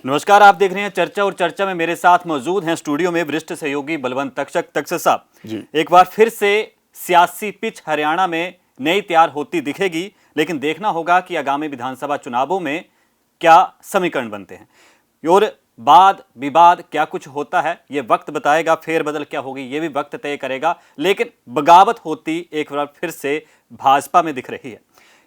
नमस्कार, आप देख रहे हैं चर्चा और चर्चा में मेरे साथ मौजूद हैं स्टूडियो में वरिष्ठ सहयोगी बलवंत तक्षक साहब जी। एक बार फिर से सियासी पिच हरियाणा में नई तैयार होती दिखेगी, लेकिन देखना होगा कि आगामी विधानसभा चुनावों में क्या समीकरण बनते हैं और वाद विवाद क्या कुछ होता है ये वक्त बताएगा। फेरबदल क्या होगी ये भी वक्त तय करेगा, लेकिन बगावत होती एक बार फिर से भाजपा में दिख रही है।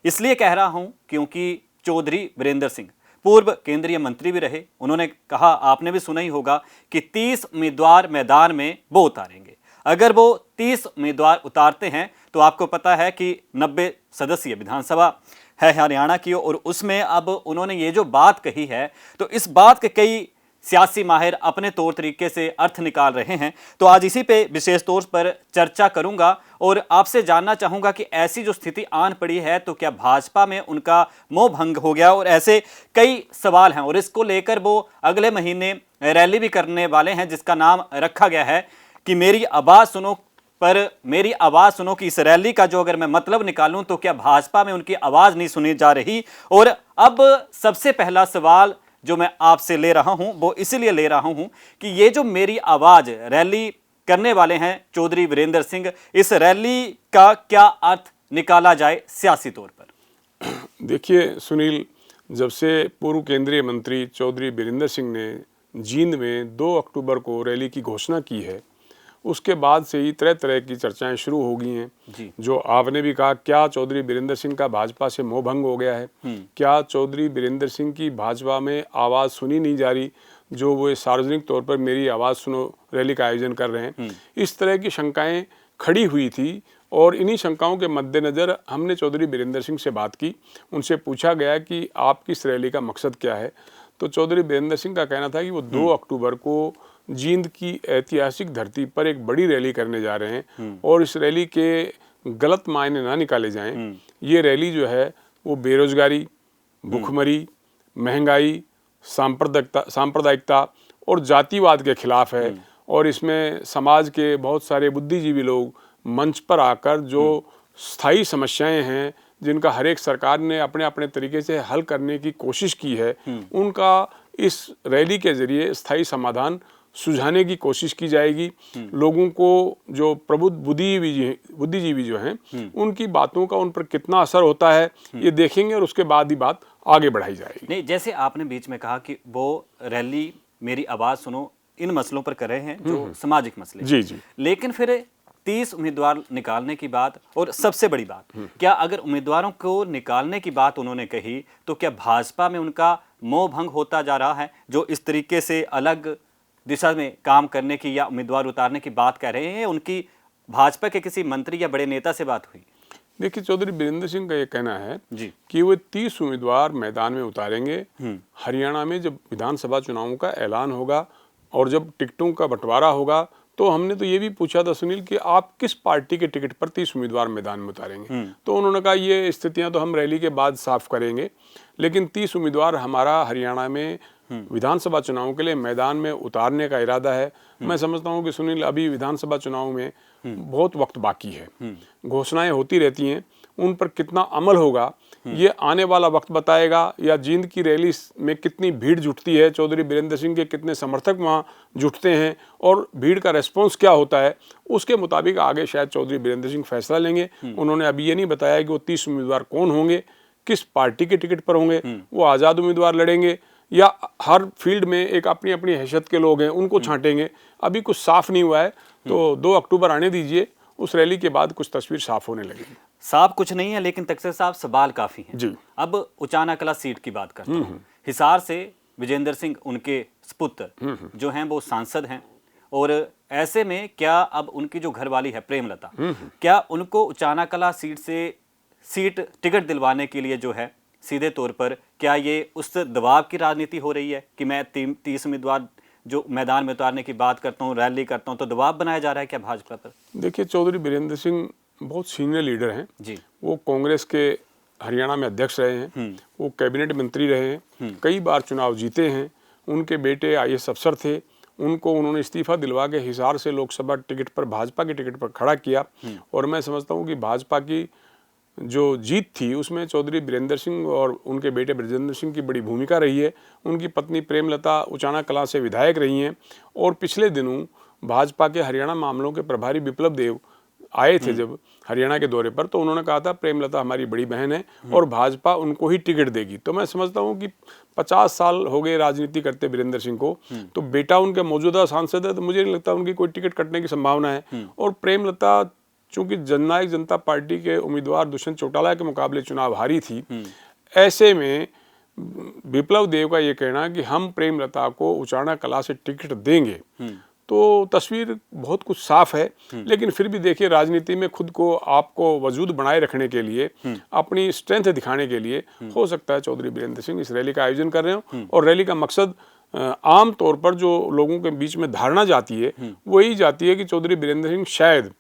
इसलिए कह रहा हूं क्योंकि चौधरी वीरेंद्र सिंह पूर्व केंद्रीय मंत्री भी रहे। उन्होंने कहा, आपने भी सुना ही होगा कि 30 उम्मीदवार मैदान में वो उतारेंगे। अगर वो 30 उम्मीदवार उतारते हैं तो आपको पता है कि 90 सदस्यीय विधानसभा है हरियाणा की, और उसमें अब उन्होंने ये जो बात कही है तो इस बात के कई सियासी माहिर अपने तौर तरीके से अर्थ निकाल रहे हैं। तो आज इसी पे विशेष तौर पर चर्चा करूंगा और आपसे जानना चाहूंगा कि ऐसी जो स्थिति आन पड़ी है तो क्या भाजपा में उनका मोह भंग हो गया, और ऐसे कई सवाल हैं और इसको लेकर वो अगले महीने रैली भी करने वाले हैं जिसका नाम रखा गया है कि मेरी आवाज़ सुनो। पर मेरी आवाज़ सुनो कि इस रैली का जो अगर मैं मतलब निकालूं तो क्या भाजपा में उनकी आवाज़ नहीं सुनी जा रही। और अब सबसे पहला सवाल जो मैं आपसे ले रहा हूं वो इसलिए ले रहा हूं कि ये जो मेरी आवाज़ रैली करने वाले हैं चौधरी वीरेंद्र सिंह, इस रैली का क्या अर्थ निकाला जाए सियासी तौर पर? देखिए सुनील, जब से पूर्व केंद्रीय मंत्री चौधरी वीरेंद्र सिंह ने जींद में 2 अक्टूबर को रैली की घोषणा की है, उसके बाद से ही तरह तरह की चर्चाएं शुरू हो गई हैं। जो आपने भी कहा, क्या चौधरी वीरेंद्र सिंह का भाजपा से मोह भंग हो गया है? क्या चौधरी वीरेंद्र सिंह की भाजपा में आवाज़ सुनी नहीं जा रही, जो वो सार्वजनिक तौर पर मेरी आवाज़ सुनो रैली का आयोजन कर रहे हैं? इस तरह की शंकाएं खड़ी हुई थी और इन्हीं शंकाओं के मद्देनज़र हमने चौधरी वीरेंद्र सिंह से बात की। उनसे पूछा गया कि आपकी इस रैली का मकसद क्या है? तो चौधरी वीरेंद्र सिंह का कहना था कि वो 2 अक्टूबर को जींद की ऐतिहासिक धरती पर एक बड़ी रैली करने जा रहे हैं और इस रैली के गलत मायने ना निकाले जाएं। ये रैली जो है वो बेरोजगारी, भुखमरी, महंगाई, सांप्रदायिकता और जातिवाद के खिलाफ है और इसमें समाज के बहुत सारे बुद्धिजीवी लोग मंच पर आकर जो स्थायी समस्याएं हैं जिनका हर एक सरकार ने अपने अपने तरीके से हल करने की कोशिश की है, उनका इस रैली के जरिए स्थायी समाधान सुझाने की कोशिश की जाएगी। लोगों को जो प्रबुद्ध बुद्धिजीवी जो हैं उनकी बातों का उन पर कितना असर होता है ये देखेंगे और उसके बाद ही बात आगे बढ़ाई जाएगी। नहीं, जैसे आपने बीच में कहा कि वो रैली मेरी आवाज़ सुनो इन मसलों पर कर रहे हैं जो सामाजिक मसले। जी। लेकिन फिर 30 उम्मीदवार निकालने की बात, और सबसे बड़ी बात, क्या अगर उम्मीदवारों को निकालने की बात उन्होंने कही तो क्या भाजपा में उनका मोह भंग होता जा रहा है, जो इस तरीके से अलग दिशा में काम करने की या उम्मीदवार उतारने की बात कह रहे हैं? उनकी भाजपा के किसी मंत्री या बड़े नेता से बात हुई? देखिए, चौधरी वीरेंद्र सिंह का ये कहना है कि वो 30 उम्मीदवार मैदान में उतारेंगे। हरियाणा में जब विधानसभा चुनावों का ऐलान होगा और जब टिकटों का बंटवारा होगा तो हमने तो ये भी पूछा था सुनील कि आप किस पार्टी के टिकट पर 30 उम्मीदवार मैदान में उतारेंगे? तो उन्होंने कहा ये स्थितियां तो हम रैली के बाद साफ करेंगे, लेकिन 30 उम्मीदवार हमारा हरियाणा में विधानसभा चुनाव के लिए मैदान में उतारने का इरादा है। मैं समझता हूं कि सुनील, अभी विधानसभा चुनाव में बहुत वक्त बाकी है, घोषणाएं होती रहती हैं, उन पर कितना अमल होगा ये आने वाला वक्त बताएगा, या जींद की रैली में कितनी भीड़ जुटती है, चौधरी वीरेंद्र सिंह के कितने समर्थक वहां जुटते हैं और भीड़ का रेस्पॉन्स क्या होता है, उसके मुताबिक आगे शायद चौधरी वीरेंद्र सिंह फैसला लेंगे। उन्होंने अभी ये नहीं बताया कि वो 30 उम्मीदवार कौन होंगे, किस पार्टी के टिकट पर होंगे, वो आज़ाद उम्मीदवार लड़ेंगे या हर फील्ड में एक अपनी अपनी हैसियत के लोग हैं उनको छांटेंगे। अभी कुछ साफ नहीं हुआ है, तो 2 अक्टूबर आने दीजिए, उस रैली के बाद कुछ तस्वीर साफ होने लगेगी। साफ कुछ नहीं है, लेकिन तक्षक साहब सवाल काफी हैं। जी। अब उचाना कला सीट की बात करता हूं। हिसार से विजेंद्र सिंह उनके सपुत्र जो हैं वो सांसद हैं, और ऐसे में क्या अब उनकी जो घरवाली है प्रेमलता, क्या उनको उचाना कला सीट टिकट दिलवाने के लिए जो है सीधे तौर पर क्या ये उस दबाव की राजनीति हो रही है कि मैं 30 उम्मीदवार जो मैदान में उतारने की बात करता हूँ, रैली करता हूँ, तो दबाव बनाया जा रहा है क्या भाजपा पर? देखिए, चौधरी वीरेंद्र सिंह बहुत सीनियर लीडर हैं जी। वो कांग्रेस के हरियाणा में अध्यक्ष रहे हैं, वो कैबिनेट मंत्री रहे हैं, कई बार चुनाव जीते हैं, उनके बेटे IAS अफसर थे, उनको उन्होंने इस्तीफा दिलवा के हिसार से लोकसभा टिकट पर भाजपा के टिकट पर खड़ा किया। और मैं समझता हूँ कि भाजपा की जो जीत थी उसमें चौधरी बीरेंद्र सिंह और उनके बेटे ब्रजेंद्र सिंह की बड़ी भूमिका रही है। उनकी पत्नी प्रेमलता उचाना कलां से विधायक रही हैं और पिछले दिनों भाजपा के हरियाणा मामलों के प्रभारी विप्लव देव आए थे जब हरियाणा के दौरे पर, तो उन्होंने कहा था प्रेमलता हमारी बड़ी बहन है और भाजपा उनको ही टिकट देगी। तो मैं समझता हूं कि 50 साल हो गए राजनीति करते बीरेंद्र सिंह को, तो बेटा उनके मौजूदा सांसद है, तो मुझे नहीं लगता उनकी कोई टिकट कटने की संभावना है। और प्रेमलता चूंकि जननायक जनता पार्टी के उम्मीदवार दुष्यंत चौटाला के मुकाबले चुनाव हारी थी, ऐसे में विप्लव देव का ये कहना कि हम प्रेमलता को उचाना कला से टिकट देंगे, तो तस्वीर बहुत कुछ साफ है। लेकिन फिर भी देखिए, राजनीति में खुद को आपको वजूद बनाए रखने के लिए, अपनी स्ट्रेंथ दिखाने के लिए हो सकता है चौधरी बीरेंद्र सिंह इस रैली का आयोजन कर रहे हो। और रैली का मकसद आम तौर पर जो लोगों के बीच में धारणा जाती है वही जाती है कि चौधरी बीरेंद्र सिंह शायद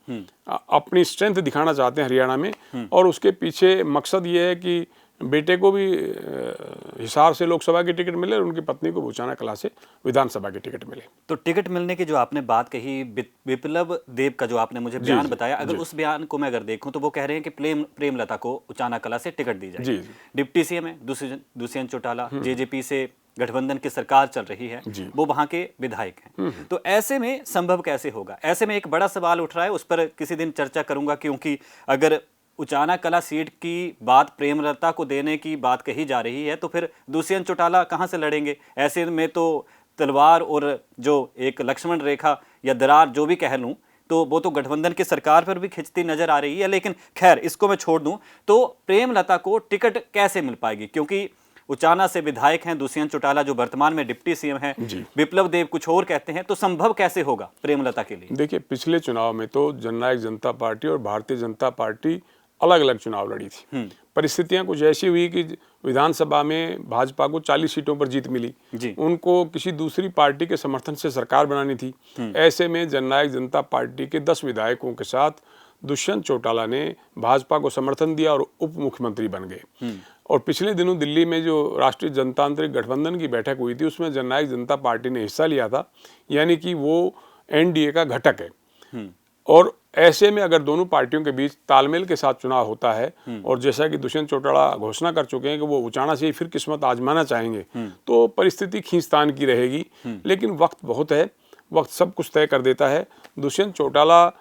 अपनी स्ट्रेंथ दिखाना चाहते हैं हरियाणा में, और उसके पीछे मकसद ये है कि बेटे को भी हिसार से लोकसभा की टिकट मिले और उनकी पत्नी को उचाना कला से विधानसभा की टिकट मिले। तो टिकट मिलने की जो आपने बात कही, विप्लव देव का जो आपने मुझे बयान बताया, अगर उस बयान को मैं अगर देखूं तो वो कह रहे हैं कि प्रेमलता को उचाना कला से टिकट दी जाए। डिप्टी सीएम है दुष्यंत चौटाला, जेजेपी से गठबंधन की सरकार चल रही है, वो वहां के विधायक हैं। तो ऐसे में संभव कैसे होगा? ऐसे में एक बड़ा सवाल उठ रहा है, उस पर किसी दिन चर्चा करूंगा, क्योंकि अगर उचाना कला सीट की बात प्रेमलता को देने की बात कही जा रही है तो फिर दुष्यंत चौटाला कहां से लड़ेंगे? ऐसे में तो तलवार और जो एक लक्ष्मण रेखा या दरार जो भी कह लूं, तो वो तो गठबंधन की सरकार पर भी खिंचती नजर आ रही है। लेकिन खैर, इसको मैं छोड़ दूं, तो प्रेमलता को टिकट कैसे मिल पाएगी? क्योंकि उचाना से विधायक हैं दुष्यंत चौटाला जो वर्तमान में डिप्टी सीएम हैं, विप्लव देव कुछ और कहते हैं, तो संभव कैसे होगा प्रेमलता के लिए? देखिए, पिछले चुनाव में तो जननायक जनता पार्टी और भारतीय जनता पार्टी अलग अलग चुनाव लड़ी थी। परिस्थितियां कुछ ऐसी हुई कि विधानसभा में भाजपा को 40 सीटों पर जीत मिली, उनको किसी दूसरी पार्टी के समर्थन से सरकार बनानी थी। ऐसे में जननायक जनता पार्टी के 10 विधायकों के साथ दुष्यंत चौटाला ने भाजपा को समर्थन दिया और उप मुख्यमंत्री बन गए। और पिछले दिनों दिल्ली में जो राष्ट्रीय जनतांत्रिक गठबंधन की बैठक हुई थी उसमें जननायक जनता पार्टी ने हिस्सा लिया था, यानी कि वो एनडीए का घटक है। और ऐसे में अगर दोनों पार्टियों के बीच तालमेल के साथ चुनाव होता है, और जैसा कि दुष्यंत चौटाला घोषणा कर चुके हैं कि वो उचाना से ही फिर किस्मत आजमाना चाहेंगे, तो परिस्थिति खींचतान की रहेगी। लेकिन वक्त बहुत है, वक्त सब कुछ तय कर देता है। दुष्यंत चौटाला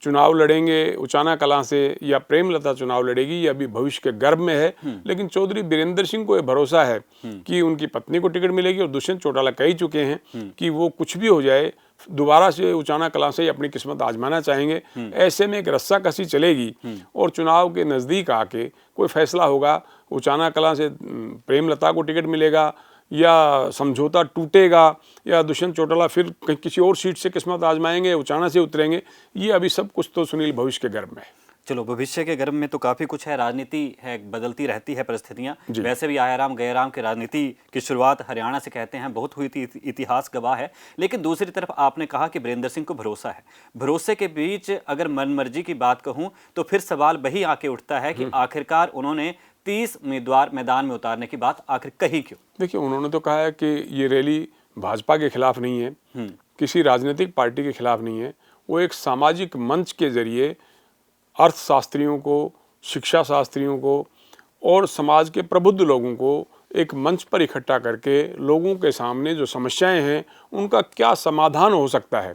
चुनाव लड़ेंगे उचाना कलां से या प्रेमलता चुनाव लड़ेगी, ये अभी भविष्य के गर्भ में है। लेकिन चौधरी बीरेंद्र सिंह को यह भरोसा है कि उनकी पत्नी को टिकट मिलेगी, और दुष्यंत चौटाला कह ही चुके हैं कि वो कुछ भी हो जाए दोबारा से उचाना कलां से ही अपनी किस्मत आजमाना चाहेंगे। ऐसे में एक रस्साकसी चलेगी और चुनाव के नज़दीक आके कोई फैसला होगा, उचाना कलां से प्रेमलता को टिकट मिलेगा या समझौता टूटेगा या दुष्यंत चौटाला फिर किसी और सीट से किस्मत आजमाएंगे, उचाना से उतरेंगे। ये अभी सब कुछ तो सुनील भविष्य के गर्भ में है। चलो, भविष्य के गर्भ में तो काफ़ी कुछ है, राजनीति है, बदलती रहती है परिस्थितियां। वैसे भी आया राम गया राम की राजनीति की शुरुआत हरियाणा से कहते हैं बहुत हुई थी, इतिहास गवाह है। लेकिन दूसरी तरफ आपने कहा कि बीरेंद्र सिंह को भरोसा है। भरोसे के बीच अगर मनमर्जी की बात कहूँ तो फिर सवाल वही आके उठता है कि आखिरकार उन्होंने 30 उम्मीदवार मैदान में उतारने की बात आखिर कही क्यों? देखिए, उन्होंने तो कहा है कि ये रैली भाजपा के खिलाफ नहीं है, किसी राजनीतिक पार्टी के खिलाफ नहीं है। वो एक सामाजिक मंच के जरिए अर्थशास्त्रियों को, शिक्षा शास्त्रियों को और समाज के प्रबुद्ध लोगों को एक मंच पर इकट्ठा करके लोगों के सामने जो समस्याएं हैं उनका क्या समाधान हो सकता है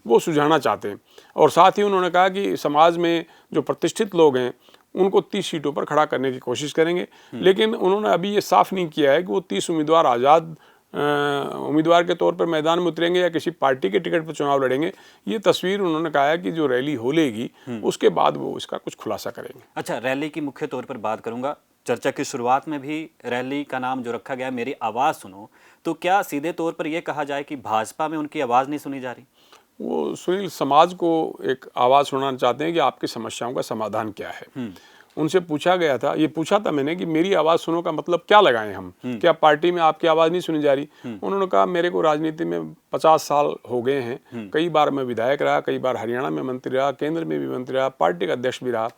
वो सुझाना चाहते हैं। और साथ ही उन्होंने कहा कि समाज में जो प्रतिष्ठित लोग हैं उनको 30 सीटों पर खड़ा करने की कोशिश करेंगे। लेकिन उन्होंने अभी ये साफ नहीं किया है कि वो 30 उम्मीदवार आज़ाद उम्मीदवार के तौर पर मैदान में उतरेंगे या किसी पार्टी के टिकट पर चुनाव लड़ेंगे। ये तस्वीर उन्होंने कहा है कि जो रैली होलेगी उसके बाद वो इसका कुछ खुलासा करेंगे। अच्छा, रैली की मुख्य तौर पर बात करूंगा। चर्चा की शुरुआत में भी रैली का नाम जो रखा गया मेरी आवाज़ सुनो, तो क्या सीधे तौर पर यह कहा जाए कि भाजपा में उनकी आवाज़ नहीं सुनी जा रही? वो सुनील समाज को एक आवाज़ सुनाना चाहते हैं कि आपकी समस्याओं का समाधान क्या है। उनसे पूछा गया था, ये पूछा था मैंने कि मेरी आवाज़ सुनो का मतलब क्या लगाएं हम, क्या पार्टी में आपकी आवाज़ नहीं सुनी जा रही? उन्होंने कहा मेरे को राजनीति में 50 साल हो गए हैं, कई बार मैं विधायक रहा, कई बार हरियाणा में मंत्री रहा, केंद्र में भी मंत्री रहा, पार्टी का अध्यक्ष भी रहा,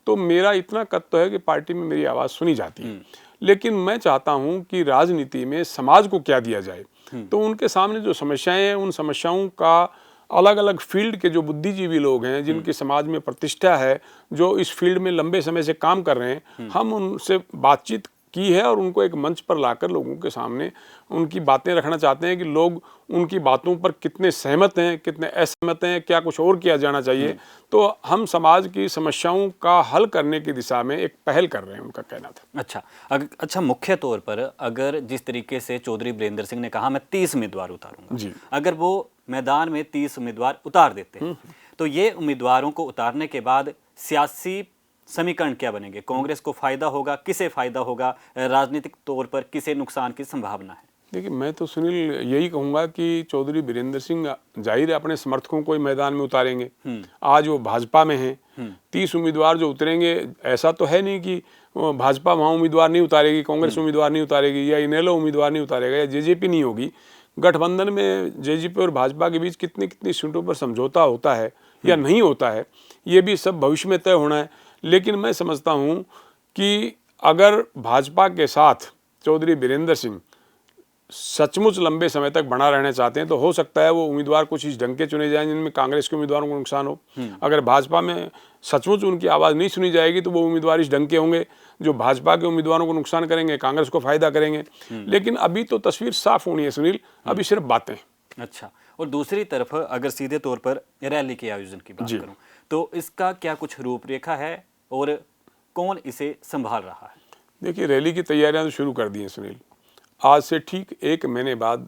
तो मेरा इतना कद तो है कि पार्टी में मेरी आवाज़ सुनी जाती है। लेकिन मैं चाहता हूँ कि राजनीति में समाज को क्या दिया जाए, तो उनके सामने जो समस्याएं हैं उन समस्याओं का अलग अलग फील्ड के जो बुद्धिजीवी लोग हैं, जिनकी समाज में प्रतिष्ठा है, जो इस फील्ड में लंबे समय से काम कर रहे हैं, हम उनसे बातचीत की है और उनको एक मंच पर लाकर लोगों के सामने उनकी बातें रखना चाहते हैं कि लोग उनकी बातों पर कितने सहमत हैं, कितने असहमत हैं, क्या कुछ और किया जाना चाहिए। तो हम समाज की समस्याओं का हल करने की दिशा में एक पहल कर रहे हैं, उनका कहना था। अच्छा, मुख्य तौर पर अगर जिस तरीके से चौधरी वीरेंद्र सिंह ने कहा मैं 30 उम्मीदवार उतारूंगा जी, अगर वो मैदान में 30 उम्मीदवार उतार देते हैं तो ये उम्मीदवारों को उतारने के बाद सियासी समीकरण क्या बनेंगे? कांग्रेस को फायदा होगा, किसे फायदा होगा, राजनीतिक तौर पर किसे नुकसान की संभावना है? देखिए, मैं तो सुनील यही कहूंगा कि चौधरी वीरेंद्र सिंह जाहिर है अपने समर्थकों को ही मैदान में उतारेंगे। आज वो भाजपा में हैं, 30 उम्मीदवार जो उतरेंगे, ऐसा तो है नहीं कि भाजपा वहाँ उम्मीदवार नहीं उतारेगी, कांग्रेस उम्मीदवार नहीं उतारेगी, या इनेलो उम्मीदवार नहीं उतारेगा, या जेजेपी नहीं होगी। गठबंधन में जेजेपी और भाजपा के बीच कितनी कितनी सीटों पर समझौता होता है या नहीं होता है, ये भी सब भविष्य में तय होना है। लेकिन मैं समझता हूँ कि अगर भाजपा के साथ चौधरी वीरेंद्र सिंह सचमुच लंबे समय तक बना रहना चाहते हैं तो हो सकता है वो उम्मीदवार कुछ इस ढंग के चुने जाएं जिनमें कांग्रेस के उम्मीदवारों को नुकसान हो। अगर भाजपा में सचमुच उनकी आवाज़ नहीं सुनी जाएगी तो वो उम्मीदवार इस ढंग के होंगे जो भाजपा के उम्मीदवारों को नुकसान करेंगे, कांग्रेस को फायदा करेंगे। लेकिन अभी तो तस्वीर साफ होनी है सुनील, अभी सिर्फ बातें। अच्छा, और दूसरी तरफ अगर सीधे तौर पर रैली के आयोजन की बात करूं तो इसका क्या कुछ रूपरेखा है और कौन इसे संभाल रहा है? देखिए, रैली की तैयारियां तो शुरू कर दी हैं सुनील। आज से ठीक 1 महीने बाद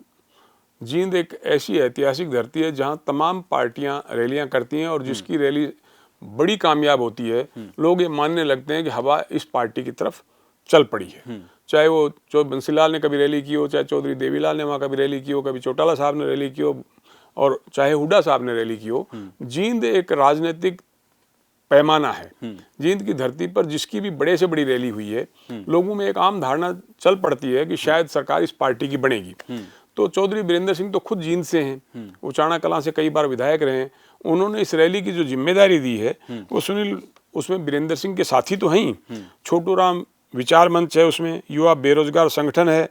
जींद एक ऐसी ऐतिहासिक धरती है जहां तमाम पार्टियां रैलियां करती हैं और जिसकी रैली बड़ी कामयाब होती है, लोग ये मानने लगते हैं कि हवा इस पार्टी की तरफ चल पड़ी है। चाहे वो बंसीलाल ने कभी रैली की हो, चाहे चौधरी देवीलाल ने वहाँ कभी रैली की हो, कभी चौटाला साहब ने रैली की हो, और चाहे हुड्डा साहब ने रैली की हो। जींद एक राजनीतिक पैमाना है। जींद की धरती पर जिसकी भी बड़े से बड़ी रैली हुई है, लोगों में एक आम धारणा चल पड़ती है कि शायद सरकार इस पार्टी की बनेगी। तो चौधरी वीरेंद्र सिंह तो खुद जींद से हैं, वो चाणा कलां से कई बार विधायक रहे हैं। उन्होंने इस रैली की जो जिम्मेदारी दी है वो सुनील, उसमें वीरेंद्र सिंह के साथी तो हैं ही। छोटू राम विचार मंच है, उसमें युवा बेरोजगार संगठन है,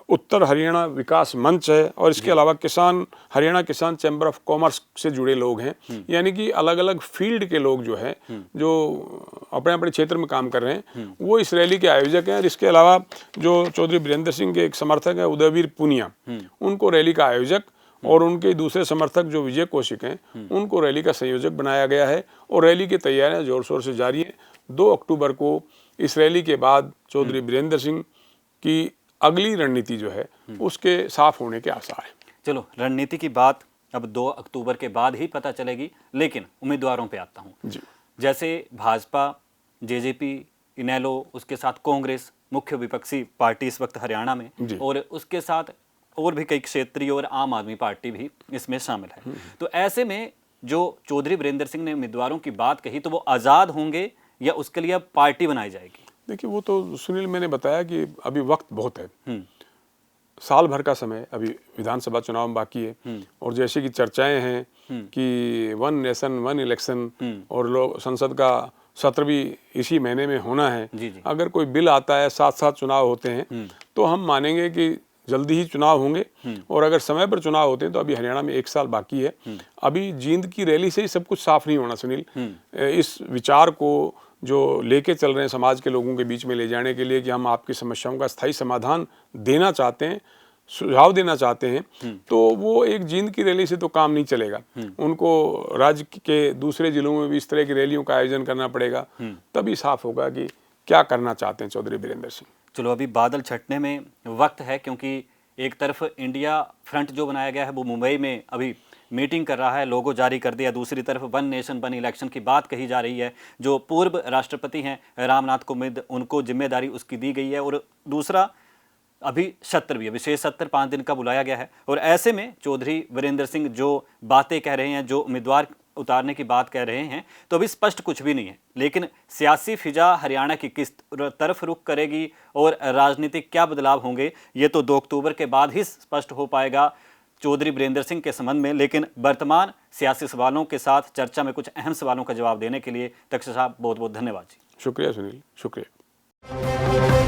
उत्तर हरियाणा विकास मंच है, और इसके अलावा हरियाणा किसान चैम्बर ऑफ कॉमर्स से जुड़े लोग हैं। यानी कि अलग अलग फील्ड के लोग जो हैं, जो अपने अपने क्षेत्र में काम कर रहे हैं, वो इस रैली के आयोजक हैं। और इसके अलावा जो चौधरी वीरेंद्र सिंह के एक समर्थक है उदयवीर पुनिया, उनको रैली का आयोजक, और उनके दूसरे समर्थक जो विजय कौशिक हैं, उनको रैली का संयोजक बनाया गया है। और रैली की तैयारियां जोर शोर से जारी हैं। 2 अक्टूबर को इस रैली के बाद चौधरी वीरेंद्र सिंह की अगली रणनीति जो है उसके साफ होने के आसार हैं। चलो, रणनीति की बात अब 2 अक्टूबर के बाद ही पता चलेगी, लेकिन उम्मीदवारों पे आता हूँ। जैसे भाजपा, जेजेपी, इनेलो, उसके साथ कांग्रेस मुख्य विपक्षी पार्टी इस वक्त हरियाणा में, और उसके साथ और भी कई क्षेत्रीय और आम आदमी पार्टी भी इसमें शामिल है। तो ऐसे में जो चौधरी वीरेंद्र सिंह ने उम्मीदवारों की बात कही, तो वो आज़ाद होंगे या उसके लिए अब पार्टी बनाई जाएगी? देखिए, वो तो सुनील मैंने बताया कि अभी वक्त बहुत है, साल भर का समय अभी विधानसभा चुनाव में बाकी है। और जैसे कि चर्चाएं हैं कि 1 नेशन 1 इलेक्शन, और लोग संसद का सत्र भी इसी महीने में होना है। अगर कोई बिल आता है, साथ साथ चुनाव होते हैं, तो हम मानेंगे कि जल्दी ही चुनाव होंगे। और अगर समय पर चुनाव होते हैं तो अभी हरियाणा में 1 साल बाकी है। अभी जींद की रैली से ही सब कुछ साफ नहीं होना सुनील। इस विचार को जो लेके चल रहे हैं समाज के लोगों के बीच में ले जाने के लिए कि हम आपकी समस्याओं का स्थायी समाधान देना चाहते हैं, सुझाव देना चाहते हैं, तो वो एक जींद की रैली से तो काम नहीं चलेगा। उनको राज्य के दूसरे जिलों में भी इस तरह की रैलियों का आयोजन करना पड़ेगा, तभी साफ होगा कि क्या करना चाहते हैं चौधरी वीरेंद्र सिंह। चलो, अभी बादल छटने में वक्त है, क्योंकि एक तरफ इंडिया फ्रंट जो बनाया गया है वो मुंबई में अभी मीटिंग कर रहा है, लोगो जारी कर दिया। दूसरी तरफ 1 नेशन 1 इलेक्शन की बात कही जा रही है। जो पूर्व राष्ट्रपति हैं रामनाथ कोविंद, उनको जिम्मेदारी उसकी दी गई है। और दूसरा, अभी सत्र भी है, विशेष सत्र 5 दिन का बुलाया गया है। और ऐसे में चौधरी वीरेंद्र सिंह जो बातें कह रहे हैं, जो उम्मीदवार उतारने की बात कह रहे हैं, तो अभी स्पष्ट कुछ भी नहीं है। लेकिन सियासी फिजा हरियाणा की किस तरफ रुख करेगी और राजनीतिक क्या बदलाव होंगे, ये तो 2 अक्टूबर के बाद ही स्पष्ट हो पाएगा चौधरी वीरेंद्र सिंह के संबंध में। लेकिन वर्तमान सियासी सवालों के साथ चर्चा में कुछ अहम सवालों का जवाब देने के लिए तक्षसा साहब बहुत बहुत धन्यवाद जी। शुक्रिया सुनील, शुक्रिया।